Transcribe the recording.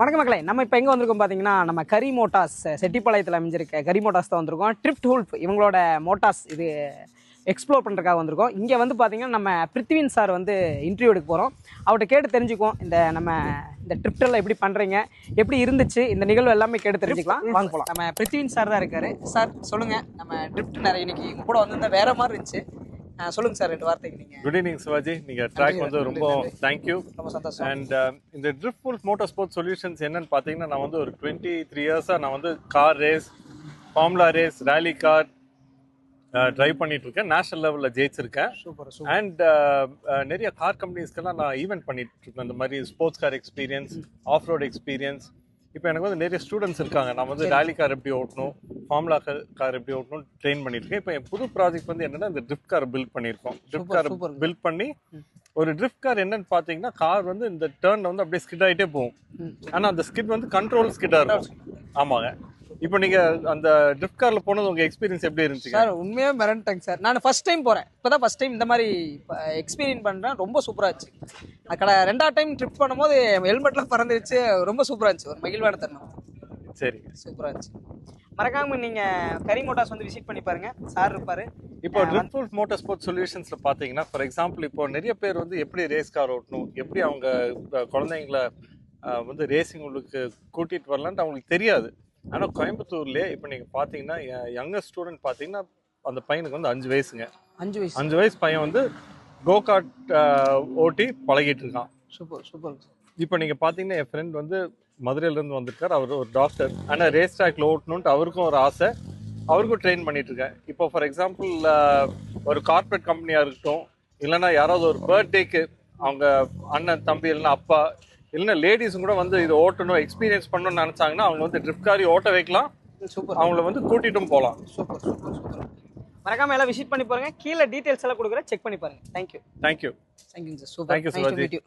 வணக்கம் மக்களே, நம்ம இப்போ எங்கே வந்திருக்கோம் பார்த்தீங்கன்னா, நம்ம கரி மோட்டார்ஸ் செட்டிப்பாளையத்தில் அமைஞ்சிருக்க கரி மோட்டார்ஸ் தான் வந்திருக்கோம். ட்ரிப்ட் ஹூல்ஃப் இவங்களோட மோட்டார்ஸ் இது எக்ஸ்ப்ளோர் பண்ணுறதுக்காக வந்திருக்கோம். இங்கே வந்து பார்த்தீங்கன்னா நம்ம பிருத்திவின் சார் வந்து இன்டர்வியூ எடுக்க போகிறோம். அவர்கிட்ட கேட்டு தெரிஞ்சுக்குவோம் இந்த ட்ரிப்டெல்லாம் எப்படி பண்ணுறீங்க, எப்படி இருந்துச்சு, இந்த நிகழ்வு எல்லாமே கேட்டு தெரிஞ்சுக்கலாம். வாங்க போகலாம். நம்ம பிருத்திவின் சார் தான் இருக்காரு. சார் சொல்லுங்கள், நம்ம ட்ரிப்ட் நிறைய இன்னைக்கு உங்க கூட வந்திருந்தா வேறு மாதிரி இருந்துச்சு. சொல்லுங்க சார், 2 வார்த்தைக்கு நீங்க. Good evening Shivaji. நீங்க ட்ராக் வந்து ரொம்ப தேங்க்யூ, ரொம்ப சந்தோஷம். அண்ட் இந்த ட்ரிப்ட் ஹூல்ஃப் மோட்டார் ஸ்போர்ட்ஸ் சொல்யூஷன்ஸ் என்னன்னு பார்த்தீங்கன்னா, நான் வந்து ஒரு 23 இயர்ஸாக நான் வந்து car race, formula race, rally car drive பண்ணிட்டு இருக்கேன். நேஷனல் லெவலில் ஜெயிச்சிருக்கேன். அண்ட் நிறைய கார் கம்பெனிஸ்க்கெல்லாம் நான் ஈவெண்ட் பண்ணிட்டு இருக்கேன். இந்த மாதிரி sports car experience, off road experience. இப்போ எனக்கு வந்து நிறைய ஸ்டூடெண்ட்ஸ் இருக்காங்க. நான் வந்து ரேலி கார் எப்படி ஓட்டணும், ஃபார்முலா கார் எப்படி ஓட்டணும் ட்ரெயின் பண்ணியிருக்கேன். இப்போ என் புது ப்ராஜெக்ட் வந்து என்னன்னா, இந்த ட்ரிஃப்ட் கார் பில்ட் பண்ணியிருக்கோம். ட்ரிஃப்ட் கார் பில்ட் பண்ணி, ஒரு ட்ரிஃப்ட் கார் என்னன்னு பார்த்தீங்கன்னா, கார் வந்து இந்த டேர்ன்ல வந்து அப்படியே ஸ்கிட் ஆகிட்டே போகும். ஆனால் அந்த ஸ்கிட் வந்து கண்ட்ரோல் ஸ்கிட்டாக இருக்கும். ஆமாங்க. இப்போ நீங்க அந்த ட்ரிஃப்ட் கார்ல போனது உங்க எக்ஸ்பீரியன்ஸ் எப்படி இருந்துச்சு சார்? உண்மையாக மிரண்டேங்க சார். நான் ஃபர்ஸ்ட் டைம் போகிறேன். இப்போதான் ஃபர்ஸ்ட் டைம் இந்த மாதிரி எக்ஸ்பீரியன்ஸ் பண்ணுறேன். ரொம்ப சூப்பராக இருந்துச்சு. கடை 2ஆவது டைம் ட்ரிப் பண்ணும்போது ஹெல்மெட்லாம் பறந்துருச்சு. ரொம்ப சூப்பராக இருந்துச்சு. ஒரு மகிழ்வான தருணம். சரி, சூப்பராக இருந்துச்சு. மறக்காம நீங்க கரி மோட்டார்ஸ் வந்து விசிட் பண்ணி பாருங்க. சார் இருப்பாரு. இப்போ ட்ரிப்ட் ஹூல்ஃப் மோட்டார் ஸ்போர்ட்ஸ் சொல்யூஷன்ஸ்ல பாத்தீங்கன்னா, ஃபார் எக்ஸாம்பிள் இப்போ நிறைய பேர் வந்து எப்படி ரேஸ் கார் ஓட்டணும், எப்படி அவங்க குழந்தைங்களை வந்து ரேசிங் உங்களுக்கு கூட்டிட்டு வரலான்ட்டு அவங்களுக்கு தெரியாது. ஆனால் கோயம்புத்தூர்லேயே இப்போ நீங்கள் பார்த்தீங்கன்னா, யங்கர் ஸ்டூடெண்ட் பார்த்தீங்கன்னா, அந்த பையனுக்கு வந்து 5 வயசுங்க. 5 வயசு பையன் வந்து கோகார்ட் ஓட்டி பழகிட்டு இருக்கான். Super super. இப்போ நீங்கள் பார்த்தீங்கன்னா, என் ஃப்ரெண்ட் வந்து மதுரையிலேருந்து வந்திருக்கார். அவர் ஒரு டாக்டர். ஆனால் ரேஸ் ட்ராக்ல ஓட்டணுன்ட்டு அவருக்கும் ஒரு ஆசை. அவருக்கும் ட்ரெயின் பண்ணிட்டு இருக்கேன். இப்போ ஃபார் எக்ஸாம்பிள் ஒரு கார்பரேட் கம்பெனியாக இருக்கட்டும், இல்லைன்னா யாராவது ஒரு பர்த்டேக்கு அவங்க அண்ணன் தம்பி இல்லைன்னா அப்பா இல்லைன்னா லேடிஸும் கூட வந்து இதை ஓட்டணும், எக்ஸ்பீரியன்ஸ் பண்ணணும்னு நினச்சாங்கன்னா அவங்க வந்து ட்ரிஃப்ட் காரி ஓட்ட வைக்கலாம். சூப்பர். அவங்கள வந்து கூட்டிட்டும் போகலாம். Super super super. மறக்காம எல்லாம் விசிட் பண்ணி பாருங்க. கீழே டீடைல்ஸ் எல்லாம் கொடுக்குறேன், செக் பண்ணி பாருங்க. Thank you. Thank you. Thank you sir. Super. Thank you Sivaji.